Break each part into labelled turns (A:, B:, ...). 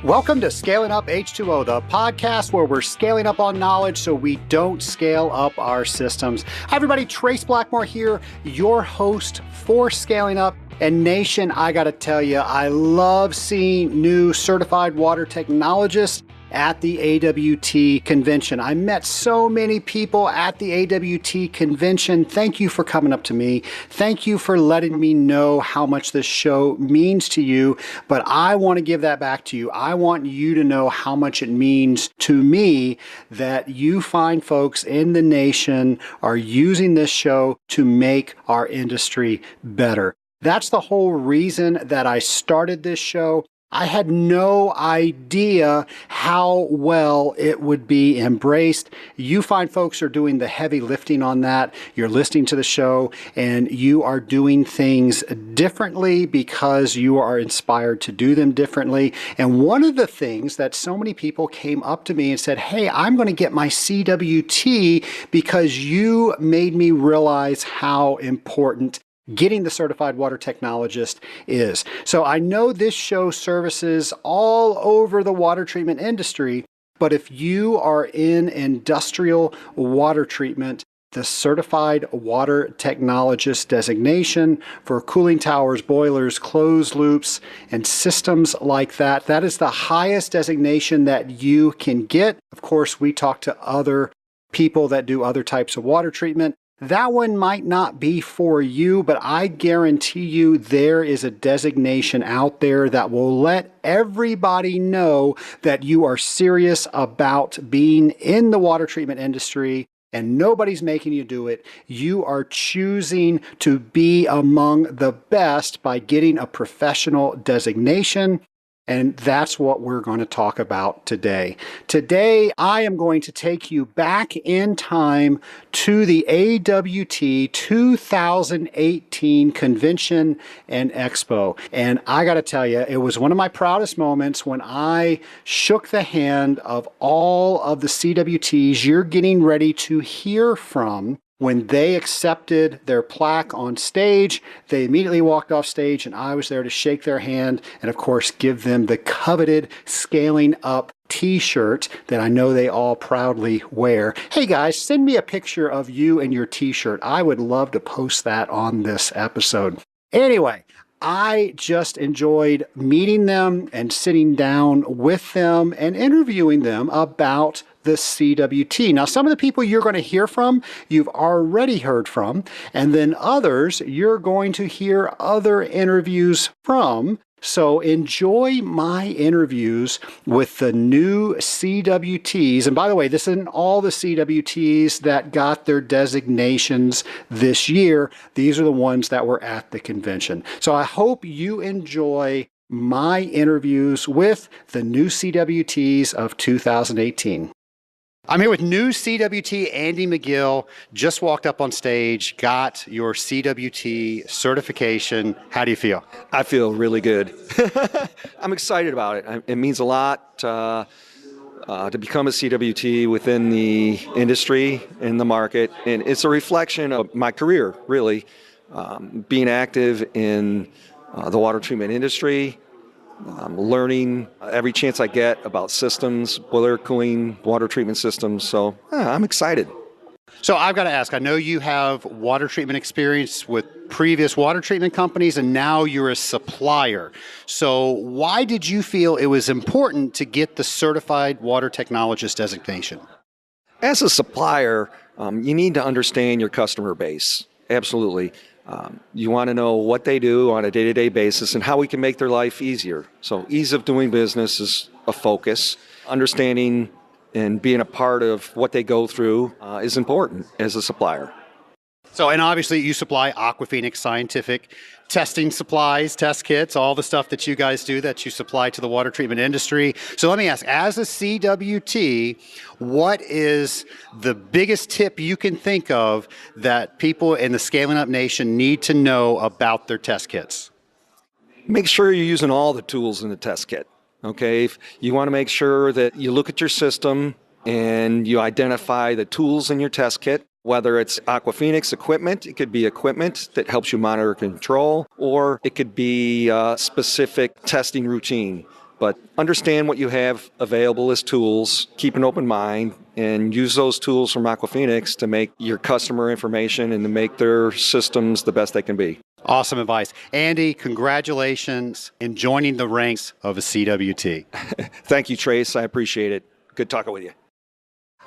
A: Welcome to Scaling Up H2O, the podcast where we're scaling up on knowledge so we don't scale up our systems. Hi everybody, Trace Blackmore here, your host for Scaling Up. And Nation, I gotta tell you, I love seeing new certified water technologists at the AWT convention. I met so many people at the AWT convention. Thank you for coming up to me. Thank you for letting me know how much this show means to you. But I want to give that back to you. I want you to know how much it means to me that you find folks in the nation are using this show to make our industry better. That's the whole reason that I started this show. I had no idea how well it would be embraced. You find folks are doing the heavy lifting on that. You're listening to the show and you are doing things differently because you are inspired to do them differently. And one of the things that so many people came up to me and said, hey, I'm going to get my CWT because you made me realize how important getting the certified water technologist is. So I know this show services all over the water treatment industry, but if you are in industrial water treatment, the certified water technologist designation for cooling towers, boilers, closed loops, and systems like that, that is the highest designation that you can get. Of course, we talk to other people that do other types of water treatment. That one might not be for you, but I guarantee you there is a designation out there that will let everybody know that you are serious about being in the water treatment industry and nobody's making you do it. You are choosing to be among the best by getting a professional designation. And that's what we're going to talk about today. Today, I am going to take you back in time to the AWT 2018 Convention and Expo. And I got to tell you, it was one of my proudest moments when I shook the hand of all of the CWTs you're getting ready to hear from. When they accepted their plaque on stage, they immediately walked off stage and I was there to shake their hand and of course give them the coveted Scaling Up t-shirt that I know they all proudly wear. Hey guys, send me a picture of you and your t-shirt. I would love to post that on this episode. Anyway, I just enjoyed meeting them and sitting down with them and interviewing them about the CWT. Now, some of the people you're going to hear from, you've already heard from, and then others you're going to hear other interviews from. So enjoy my interviews with the new CWTs. And by the way, this isn't all the CWTs that got their designations this year. These are the ones that were at the convention. So I hope you enjoy my interviews with the new CWTs of 2018. I'm here with new CWT Andy McGill, just walked up on stage, got your CWT certification. How do you feel?
B: I feel really good. I'm excited about it. It means a lot to become a CWT within the industry, in the market, and it's a reflection of my career, really, being active in the water treatment industry. I'm learning every chance I get about systems, boiler cooling, water treatment systems. So I'm excited.
A: So I've got to ask, I know you have water treatment experience with previous water treatment companies and now you're a supplier. So why did you feel it was important to get the certified water technologist designation?
B: As a supplier, you need to understand your customer base. Absolutely. You want to know what they do on a day-to-day basis and how we can make their life easier. So ease of doing business is a focus. Understanding and being a part of what they go through is important as a supplier.
A: So, and obviously you supply Aquaphoenix Scientific testing supplies, test kits, all the stuff that you guys do that you supply to the water treatment industry. So let me ask, as a CWT, what is the biggest tip you can think of that people in the Scaling Up Nation need to know about their test kits?
B: Make sure you're using all the tools in the test kit. Okay, if you want to make sure that you look at your system and you identify the tools in your test kit. Whether it's Aquaphoenix equipment, it could be equipment that helps you monitor control, or it could be a specific testing routine But understand what you have available as tools, keep an open mind, and use those tools from Aquaphoenix to make your customer information and to make their systems the best they can be.
A: Awesome advice. Andy, congratulations in joining the ranks of a CWT.
B: Thank you, Trace. I appreciate it. Good talking with you.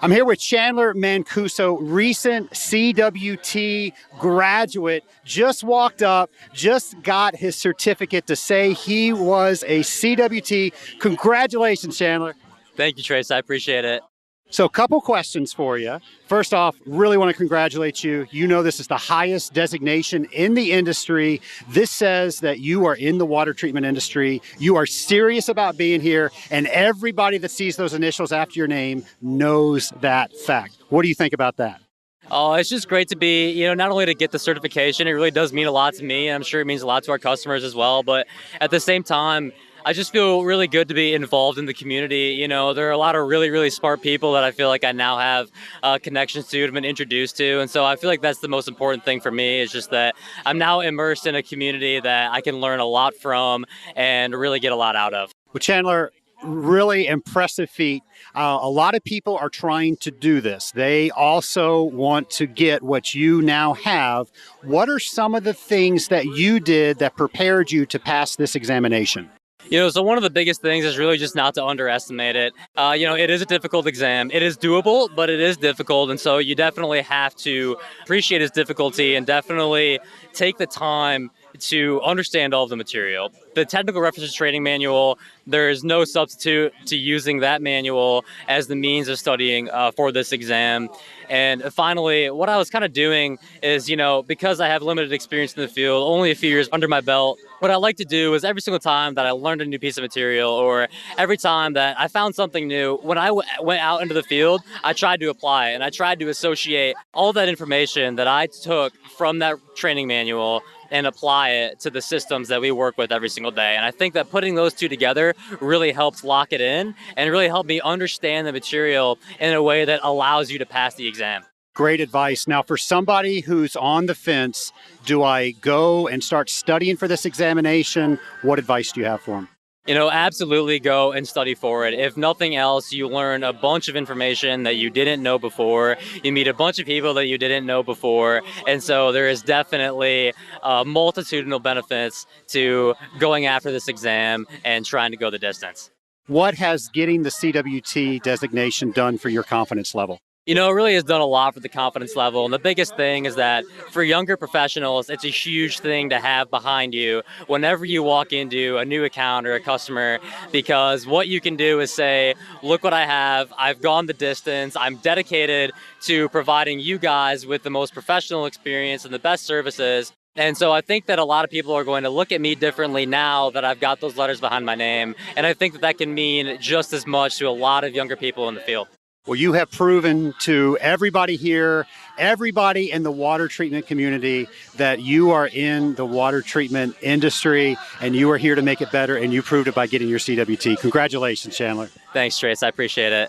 A: I'm here with Chandler Mancuso, recent CWT graduate, just walked up, just got his certificate to say he was a CWT. Congratulations, Chandler.
C: Thank you, Trace. I appreciate it.
A: So a couple questions for you. First off, really want to congratulate you. You know this is the highest designation in the industry. This says that you are in the water treatment industry. You are serious about being here, and everybody that sees those initials after your name knows that fact. What do you think about that?
C: Oh, it's just great to be, not only to get the certification, it really does mean a lot to me, and I'm sure it means a lot to our customers as well, but at the same time, I just feel really good to be involved in the community. There are a lot of really, really smart people that I feel like I now have connections to, have been introduced to. And so I feel like that's the most important thing for me, is just that I'm now immersed in a community that I can learn a lot from and really get a lot out of.
A: Well, Chandler, really impressive feat. A lot of people are trying to do this. They also want to get what you now have. What are some of the things that you did that prepared you to pass this examination?
C: So one of the biggest things is really just not to underestimate it. It is a difficult exam. It is doable, but it is difficult. And so you definitely have to appreciate its difficulty and definitely take the time to understand all of the material. The technical references training manual, there is no substitute to using that manual as the means of studying for this exam. And finally, what I was kind of doing is, because I have limited experience in the field, only a few years under my belt, what I like to do is every single time that I learned a new piece of material, or every time that I found something new, when I went out into the field, I tried to apply it, and I tried to associate all that information that I took from that training manual and apply it to the systems that we work with every single day. And I think that putting those two together really helps lock it in and really help me understand the material in a way that allows you to pass the exam.
A: Great advice. Now, for somebody who's on the fence, do I go and start studying for this examination? What advice do you have for them?
C: Absolutely go and study for it. If nothing else, you learn a bunch of information that you didn't know before. You meet a bunch of people that you didn't know before. And so there is definitely multitudinal benefits to going after this exam and trying to go the distance.
A: What has getting the CWT designation done for your confidence level?
C: It really has done a lot for the confidence level. And the biggest thing is that for younger professionals, it's a huge thing to have behind you whenever you walk into a new account or a customer, because what you can do is say, look what I have. I've gone the distance. I'm dedicated to providing you guys with the most professional experience and the best services. And so I think that a lot of people are going to look at me differently now that I've got those letters behind my name. And I think that that can mean just as much to a lot of younger people in the field.
A: Well, you have proven to everybody here, everybody in the water treatment community, that you are in the water treatment industry and you are here to make it better, and you proved it by getting your CWT. Congratulations, Chandler.
C: Thanks, Trace. I appreciate it.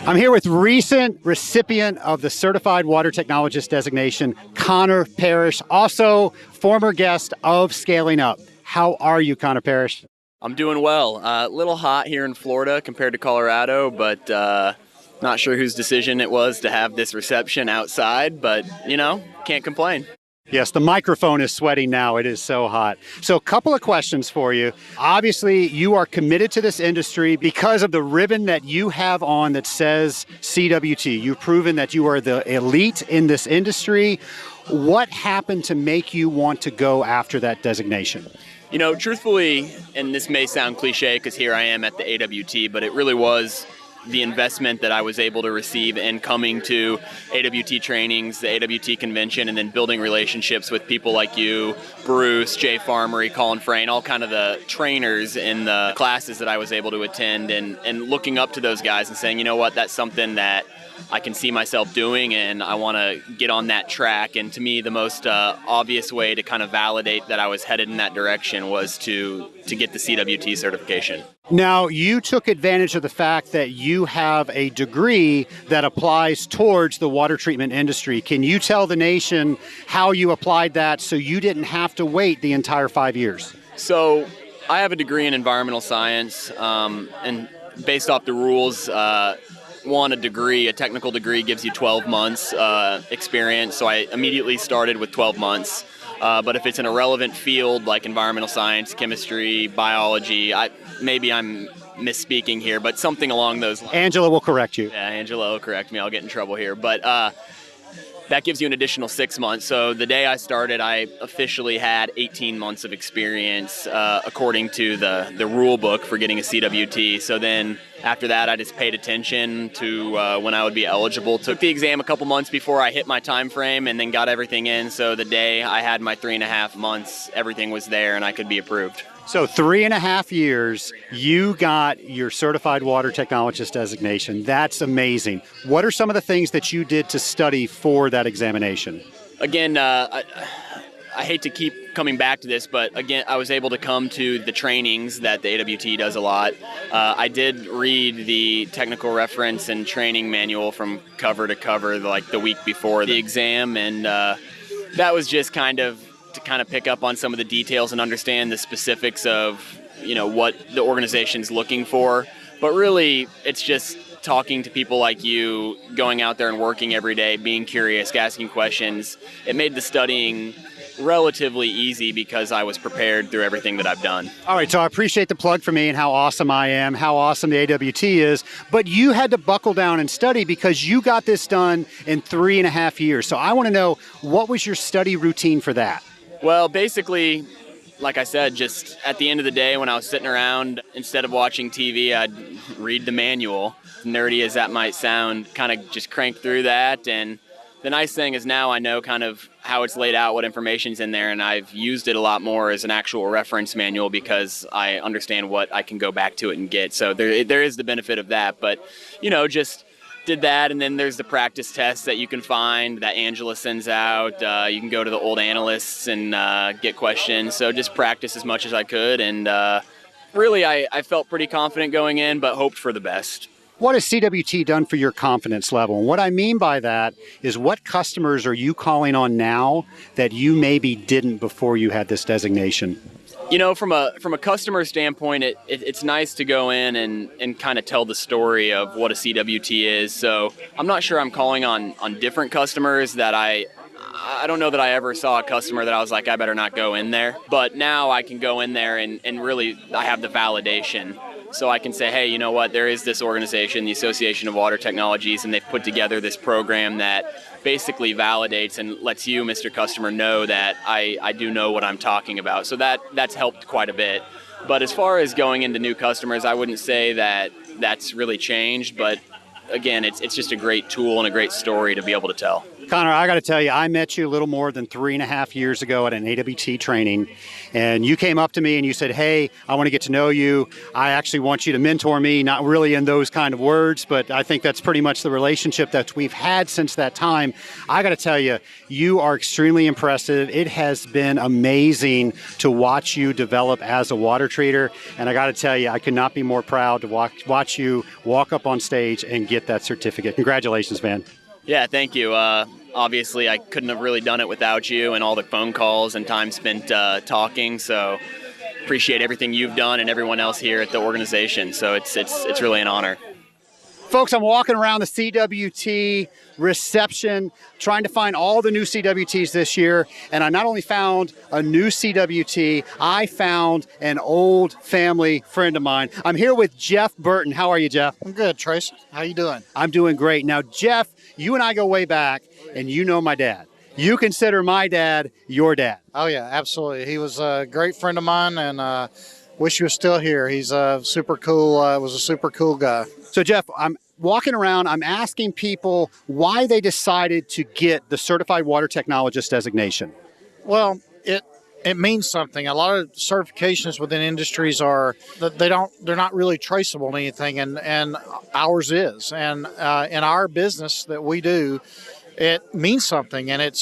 A: I'm here with recent recipient of the Certified Water Technologist designation, Connor Parrish, also former guest of Scaling Up. How are you, Connor Parrish?
D: I'm doing well. A little hot here in Florida compared to Colorado, but not sure whose decision it was to have this reception outside, but, can't complain.
A: Yes, the microphone is sweating now. It is so hot. So a couple of questions for you. Obviously, you are committed to this industry because of the ribbon that you have on that says CWT. You've proven that you are the elite in this industry. What happened to make you want to go after that designation?
D: Truthfully, and this may sound cliche because here I am at the AWT, but it really was the investment that I was able to receive in coming to AWT trainings, the AWT convention, and then building relationships with people like you, Bruce, Jay Farmery, Colin Frayne, all kind of the trainers in the classes that I was able to attend, and looking up to those guys and saying, you know what, that's something that I can see myself doing, and I want to get on that track. And to me, the most obvious way to kind of validate that I was headed in that direction was to get the CWT certification.
A: Now, you took advantage of the fact that you have a degree that applies towards the water treatment industry. Can you tell the nation how you applied that so you didn't have to wait the entire 5 years?
D: So I have a degree in environmental science, and based off the rules, a technical degree gives you 12 months experience, so I immediately started with 12 months. But if it's in a relevant field like environmental science, chemistry, biology, maybe I'm misspeaking here, but something along those lines.
A: Angela will correct you.
D: Yeah, Angela will correct me. I'll get in trouble here. But that gives you an additional 6 months. So the day I started, I officially had 18 months of experience according to the rule book for getting a CWT. So then after that, I just paid attention to when I would be eligible. Took the exam a couple months before I hit my time frame and then got everything in. So the day I had my 3.5 months, everything was there and I could be approved.
A: So 3.5 years, you got your Certified Water Technologist designation. That's amazing. What are some of the things that you did to study for that examination?
D: Again, I hate to keep coming back to this, but again, I was able to come to the trainings that the AWT does a lot. I did read the technical reference and training manual from cover to cover like the week before the exam, and that was just to pick up on some of the details and understand the specifics of, what the organization's looking for. But really, it's just talking to people like you, going out there and working every day, being curious, asking questions. It made the studying relatively easy because I was prepared through everything that I've done.
A: All right, so I appreciate the plug for me and how awesome I am, how awesome the AWT is, but you had to buckle down and study because you got this done in 3.5 years. So I want to know, what was your study routine for that?
D: Well, basically, like I said, just at the end of the day when I was sitting around, instead of watching TV, I'd read the manual. Nerdy as that might sound, kind of just crank through that. And the nice thing is now I know kind of how it's laid out, what information's in there, and I've used it a lot more as an actual reference manual because I understand what I can go back to it and get. So there is the benefit of that. But, just did that, and then there's the practice tests that you can find that Angela sends out. You can go to the old analysts and get questions. So just practice as much as I could, and really I felt pretty confident going in, but hoped for the best.
A: What has CWT done for your confidence level? And what I mean by that is, what customers are you calling on now that you maybe didn't before you had this designation?
D: From a customer standpoint, it's nice to go in and kind of tell the story of what a CWT is. So I'm not sure I'm calling on different customers that I don't know that I ever saw a customer that I was like, I better not go in there. But now I can go in there and really I have the validation. So I can say, hey, you know what, there is this organization, the Association of Water Technologies, and they've put together this program that basically validates and lets you, Mr. Customer, know that I do know what I'm talking about. So that's helped quite a bit. But as far as going into new customers, I wouldn't say that that's really changed. But again, it's just a great tool and a great story to be able to tell.
A: Connor, I got to tell you, I met you a little more than 3.5 years ago at an AWT training, and you came up to me and you said, hey, I want to get to know you. I actually want you to mentor me, not really in those kind of words, but I think that's pretty much the relationship that we've had since that time. I got to tell you, you are extremely impressive. It has been amazing to watch you develop as a water treater, and I got to tell you, I could not be more proud to watch you walk up on stage and get that certificate. Congratulations, man.
D: Yeah, thank you. Obviously, I couldn't have really done it without you and all the phone calls and time spent talking. So appreciate everything you've done and everyone else here at the organization. So it's really an honor.
A: Folks, I'm walking around the CWT reception, trying to find all the new CWTs this year. And I not only found a new CWT, I found an old family friend of mine. I'm here with Jeff Burton. How are you, Jeff?
E: I'm good, Trace. How you doing?
A: I'm doing great. Now, Jeff, you and I go way back, and you know my dad. You consider my dad your dad.
E: Oh, yeah, absolutely. He was a great friend of mine, and wish he was still here. He's super cool. Was a super cool guy.
A: So, Jeff, I'm walking around, I'm asking people why they decided to get the Certified Water Technologist designation.
E: Well, it means something. A lot of certifications within industries they're not really traceable to anything, and ours is. And in our business that we do, it means something, and it's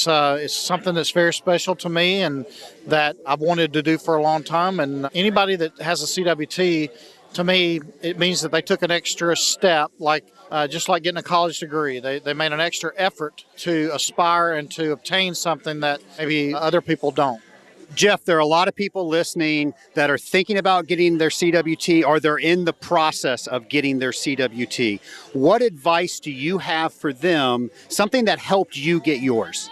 E: something that's very special to me and that I've wanted to do for a long time. And anybody that has a CWT, to me, it means that they took an extra step, just like getting a college degree. They made an extra effort to aspire and to obtain something that maybe other people don't.
A: Jeff, there are a lot of people listening that are thinking about getting their CWT or they're in the process of getting their CWT. What advice do you have for them, something that helped you get yours?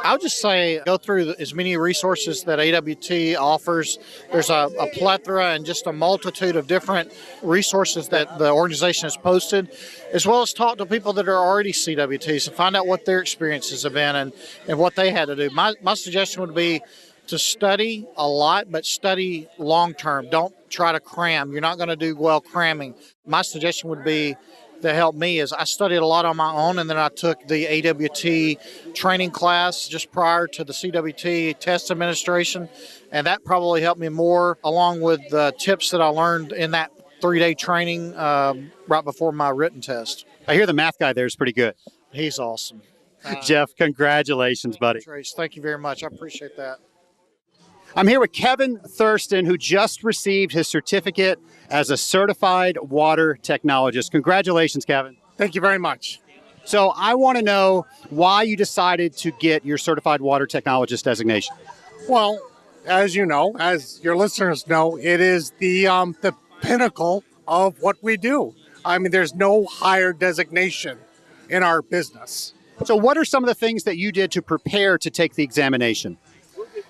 E: I'll just say go through as many resources that AWT offers. There's a plethora and just a multitude of different resources that the organization has posted, as well as talk to people that are already CWTs and find out what their experiences have been and what they had to do. My suggestion would be to study a lot, but study long term. Don't try to cram. You're not going to do well cramming. My suggestion would be that helped me is I studied a lot on my own, and then I took the AWT training class just prior to the CWT test administration, and that probably helped me more, along with the tips that I learned in that 3-day training right before my written test.
A: I hear the math guy there is pretty good.
E: He's awesome.
A: Jeff, congratulations, buddy.
E: Trace, thank you very much. I appreciate that.
A: I'm here with Kevin Thurston, who just received his certificate as a certified water technologist. Congratulations, Kevin.
F: Thank you very much.
A: So I want to know why you decided to get your certified water technologist designation.
F: Well, as you know, as your listeners know, it is the pinnacle of what we do. I mean, there's no higher designation in our business.
A: So what are some of the things that you did to prepare to take the examination?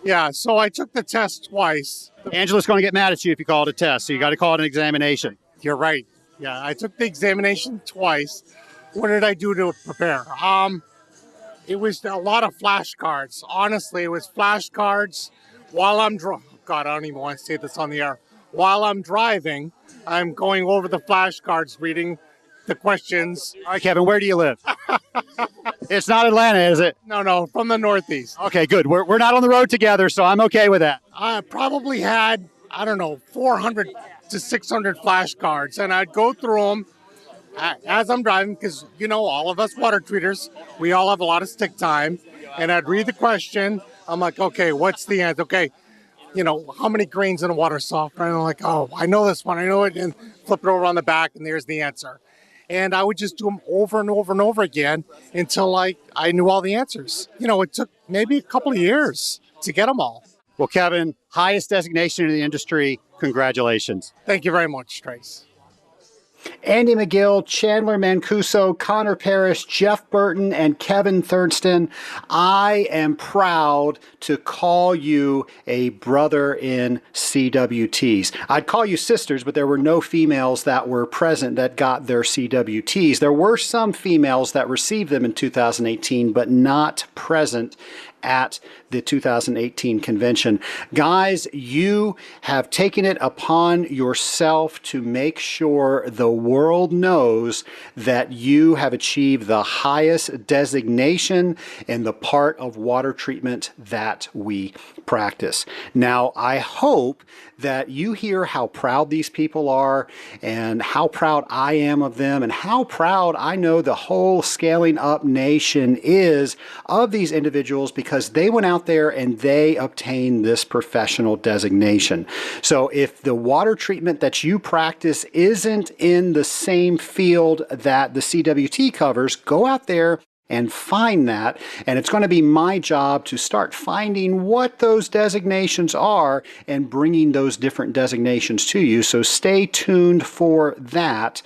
F: Yeah, so I took the test twice.
A: Angela's going to get mad at you if you call it a test, so you got to call it an examination.
F: You're right. Yeah, I took the examination twice. What did I do to prepare? It was a lot of flashcards. Honestly, it was flashcards while I'm God, I don't even want to say this on the air. While I'm driving, I'm going over the flashcards, reading the questions.
A: All right, Kevin, where do you live? It's not Atlanta, is it?
F: No, from the Northeast.
A: Okay, good. We're not on the road together, so I'm okay with that.
F: I probably had, 400 to 600 flashcards, and I'd go through them as I'm driving because, all of us water treaters, we all have a lot of stick time, and I'd read the question. I'm like, okay, what's the answer? Okay, how many grains in a water softener? And I'm like, oh, I know this one. I know it, and flip it over on the back, and there's the answer. And I would just do them over and over and over again until I knew all the answers. It took maybe a couple of years to get them all.
A: Well, Kevin, highest designation in the industry. Congratulations.
F: Thank you very much, Trace.
A: Andy McGill, Chandler Mancuso, Connor Parrish, Jeff Burton, and Kevin Thurston, I am proud to call you a brother in CWTs. I'd call you sisters, but there were no females that were present that got their CWTs. There were some females that received them in 2018, but not present at the 2018 convention. Guys, you have taken it upon yourself to make sure the world knows that you have achieved the highest designation in the part of water treatment that we practice. Now, I hope that you hear how proud these people are and how proud I am of them and how proud I know the whole Scaling Up Nation is of these individuals because they went out there and they obtained this professional designation. So if the water treatment that you practice isn't in the same field that the CWT covers, go out there and find that. And it's going to be my job to start finding what those designations are and bringing those different designations to you. So stay tuned for that.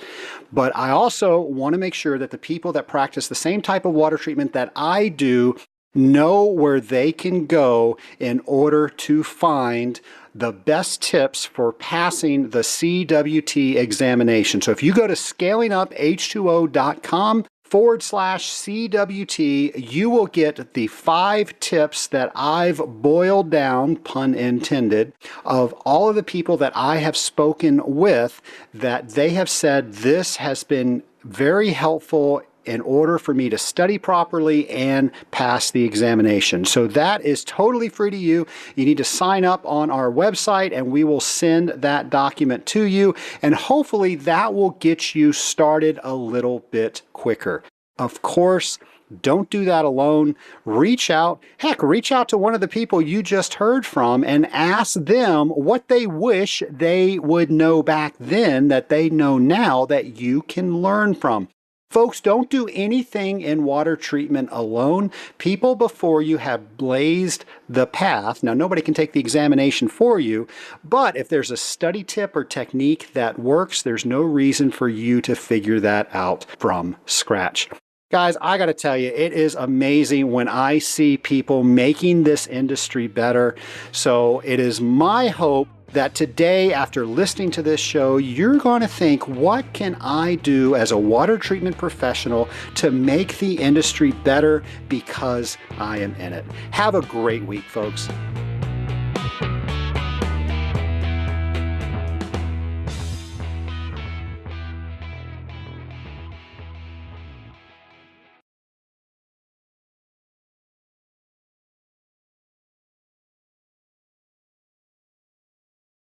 A: But I also want to make sure that the people that practice the same type of water treatment that I do know where they can go in order to find the best tips for passing the CWT examination. So if you go to scalinguph2o.com/CWT, you will get the 5 tips that I've boiled down, pun intended, of all of the people that I have spoken with that they have said this has been very helpful in order for me to study properly and pass the examination. So that is totally free to you. You need to sign up on our website and we will send that document to you. And hopefully that will get you started a little bit quicker. Of course, don't do that alone. Reach out to one of the people you just heard from and ask them what they wish they would know back then that they know now that you can learn from. Folks, don't do anything in water treatment alone. People before you have blazed the path. Now, nobody can take the examination for you, but if there's a study tip or technique that works, there's no reason for you to figure that out from scratch. Guys, I got to tell you, it is amazing when I see people making this industry better. So it is my hope that today, after listening to this show, you're going to think, what can I do as a water treatment professional to make the industry better because I am in it? Have a great week, folks.